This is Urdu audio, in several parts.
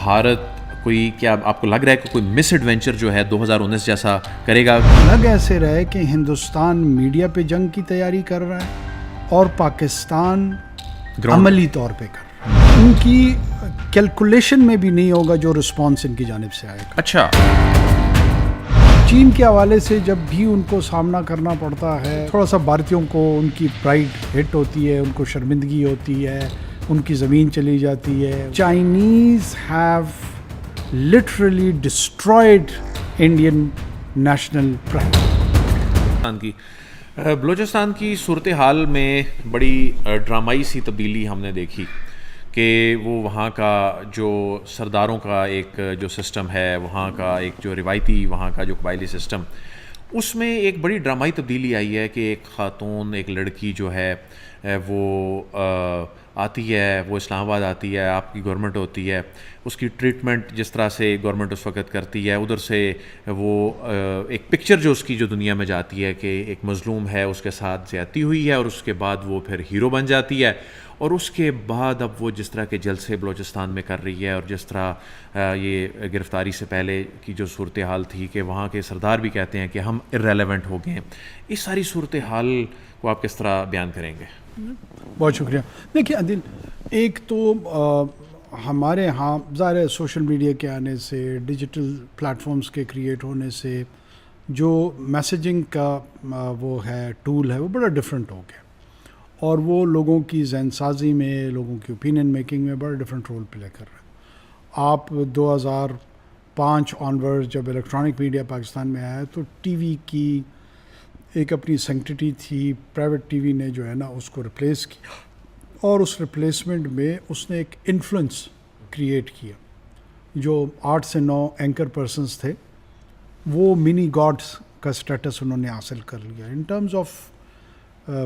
بھارت کوئی کیا آپ کو لگ رہا ہے کہ کوئی مس ایڈوینچر جو ہے 2019 جیسا کرے گا؟ لگ ایسے رہے کہ ہندوستان میڈیا پہ جنگ کی تیاری کر رہا ہے اور پاکستان عملی طور پہ کر رہا ہے. ان کی کیلکولیشن میں بھی نہیں ہوگا جو رسپانس ان کی جانب سے آئے گا. اچھا، چین کے حوالے سے جب بھی ان کو سامنا کرنا پڑتا ہے تھوڑا سا بھارتیوں کو ان کی پرائڈ ہٹ ہوتی ہے, ان کو شرمندگی ہوتی ہے, ان کی زمین چلی جاتی ہے. Chinese have literally destroyed Indian national pride. Balochistan کی صورتحال میں بڑی ڈرامائی سی تبدیلی ہم نے دیکھی کہ وہ وہاں کا جو سرداروں کا ایک جو سسٹم ہے, وہاں کا ایک جو روایتی وہاں کا جو قبائلی سسٹم, اس میں ایک بڑی ڈرامائی تبدیلی آئی ہے کہ ایک خاتون, ایک لڑکی جو ہے وہ آتی ہے, وہ اسلام آباد آتی ہے, آپ کی گورنمنٹ ہوتی ہے, اس کی ٹریٹمنٹ جس طرح سے گورنمنٹ اس وقت کرتی ہے, ادھر سے وہ ایک پکچر جو اس کی جو دنیا میں جاتی ہے کہ ایک مظلوم ہے, اس کے ساتھ زیادتی ہوئی ہے, اور اس کے بعد وہ پھر ہیرو بن جاتی ہے. اور اس کے بعد اب وہ جس طرح کے جلسے بلوچستان میں کر رہی ہے, اور جس طرح یہ گرفتاری سے پہلے کی جو صورتحال تھی کہ وہاں کے سردار بھی کہتے ہیں کہ ہم ارریلیونٹ ہو گئے ہیں, اس ساری صورتحال کو آپ کس طرح بیان کریں گے؟ بہت شکریہ. دیکھیے عادل, ایک تو ہمارے ہاں ظاہر ہے سوشل میڈیا کے آنے سے, ڈیجیٹل پلیٹ فارمز کے کریٹ ہونے سے جو میسیجنگ کا وہ ہے ٹول ہے وہ بڑا ڈفرینٹ ہو گیا, اور وہ لوگوں کی ذہن سازی میں, لوگوں کی اوپینین میکنگ میں بڑا ڈفرینٹ رول پلے کر رہے ہیں. آپ 2005 آنورڈ جب الیکٹرانک میڈیا پاکستان میں آیا تو ٹی وی کی ایک اپنی سینکٹیٹی تھی, پرائیویٹ ٹی وی نے جو ہے نا اس کو ریپلیس کیا, اور اس ریپلیسمنٹ میں اس نے ایک انفلوئنس کریٹ کیا. جو 8 سے 9 اینکر پرسنز تھے وہ منی گاڈس کا سٹیٹس انہوں نے حاصل کر لیا in terms of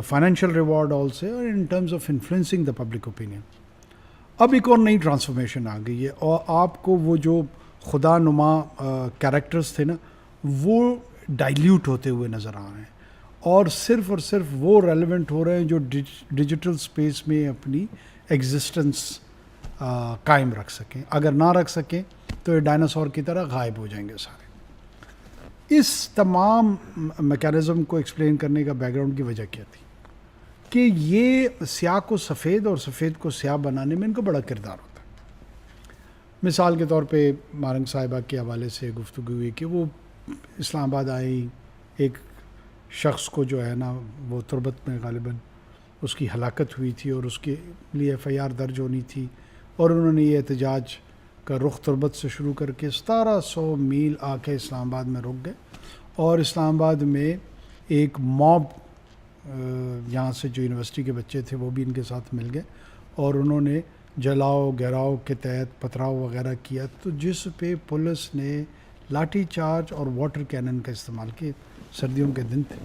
financial reward also, اور in terms of influencing the public opinion. اب ایک اور نئی ٹرانسفارمیشن آ گئی ہے, اور آپ کو وہ جو خدا نما کیریکٹرز تھے نا وہ ڈائلیوٹ ہوتے ہوئے نظر آ رہے ہیں, اور صرف وہ ریلیونٹ ہو رہے ہیں جو ڈیجیٹل سپیس میں اپنی ایگزسٹنس قائم رکھ سکیں. اگر نہ رکھ سکیں تو یہ ڈائناسور کی طرح غائب ہو جائیں گے سارے. اس تمام میکانزم کو ایکسپلین کرنے کا بیک گراؤنڈ کی وجہ کیا تھی کہ یہ سیاہ کو سفید اور سفید کو سیاہ بنانے میں ان کا بڑا کردار ہوتا ہے. مثال کے طور پہ مارنگ صاحبہ کے حوالے سے گفتگو ہوئی کہ وہ اسلام آباد آئی, ایک شخص کو جو ہے نا وہ تربت میں غالباً اس کی ہلاکت ہوئی تھی, اور اس کے لیے ایف آئی آر درج ہونی تھی, اور انہوں نے یہ احتجاج کا رخ تربت سے شروع کر کے 1700 میل آ کے اسلام آباد میں رک گئے, اور اسلام آباد میں ایک موب یہاں سے جو یونیورسٹی کے بچے تھے وہ بھی ان کے ساتھ مل گئے, اور انہوں نے جلاؤ گراؤ کے تحت پتھراؤ وغیرہ کیا, تو جس پہ پولیس نے لاٹھی چارج اور واٹر کینن کا استعمال کیا. سردیوں کے دن تھے.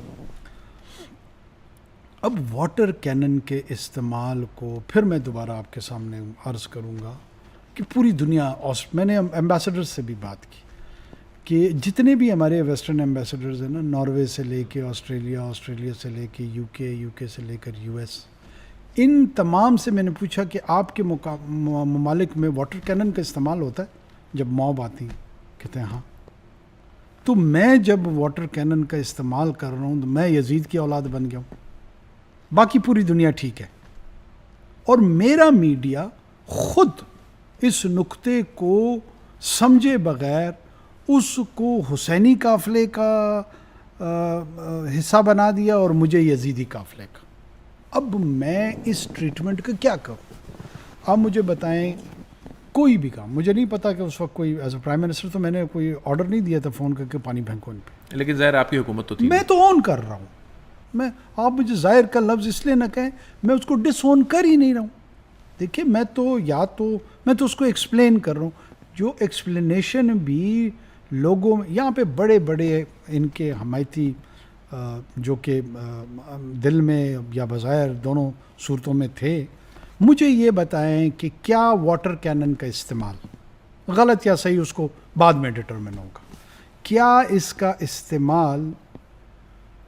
اب واٹر کینن کے استعمال کو پھر میں دوبارہ آپ کے سامنے عرض کروں گا کہ پوری دنیا, میں نے ایمبیسڈرز سے بھی بات کی کہ جتنے بھی ہمارے ویسٹرن ایمبیسڈرز ہیں نا, ناروے سے لے کے آسٹریلیا سے لے کے یو کے سے لے کر یو ایس, ان تمام سے میں نے پوچھا کہ آپ کے ممالک میں واٹر کینن کا استعمال ہوتا ہے جب موب آتی ہیں؟ کہتے ہیں ہاں. تو میں جب واٹر کینن کا استعمال کر رہا ہوں تو میں یزید کی اولاد بن گیا ہوں, باقی پوری دنیا ٹھیک ہے. اور میرا میڈیا خود اس نقطے کو سمجھے بغیر اس کو حسینی قافلے کا حصہ بنا دیا اور مجھے یزیدی قافلے کا. اب میں اس ٹریٹمنٹ کا کیا کروں؟ آپ مجھے بتائیں. کوئی بھی کام, مجھے نہیں پتا کہ اس وقت کوئی ایز اے پرائم منسٹر تو میں نے کوئی آرڈر نہیں دیا تھا فون کر کے پانی پھینکو ان پہ, لیکن ظاہر آپ کی حکومت تو تھی, میں تو آن کر رہا ہوں. آپ مجھے ظاہر کا لفظ اس لیے نہ کہیں, میں اس کو ڈس آن کر ہی نہیں رہا ہوں. دیکھیے میں تو اس کو ایکسپلین کر رہا ہوں, جو ایکسپلینیشن بھی لوگوں میں یہاں پہ بڑے بڑے ان کے حمایتی جو کہ دل میں یا بظاہر دونوں صورتوں میں تھے, مجھے یہ بتائیں کہ کیا واٹر کینن کا استعمال غلط یا صحیح اس کو بعد میں ڈٹرمن ہوگا. کیا اس کا استعمال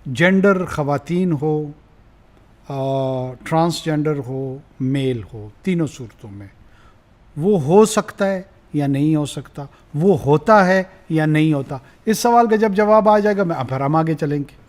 جینڈر خواتین ہو, ٹرانسجینڈر ہو, میل ہو, تینوں صورتوں میں وہ ہو سکتا ہے یا نہیں ہو سکتا, وہ ہوتا ہے یا نہیں ہوتا. اس سوال کا جب جواب آ جائے گا میں پھر ہم آگے چلیں گے.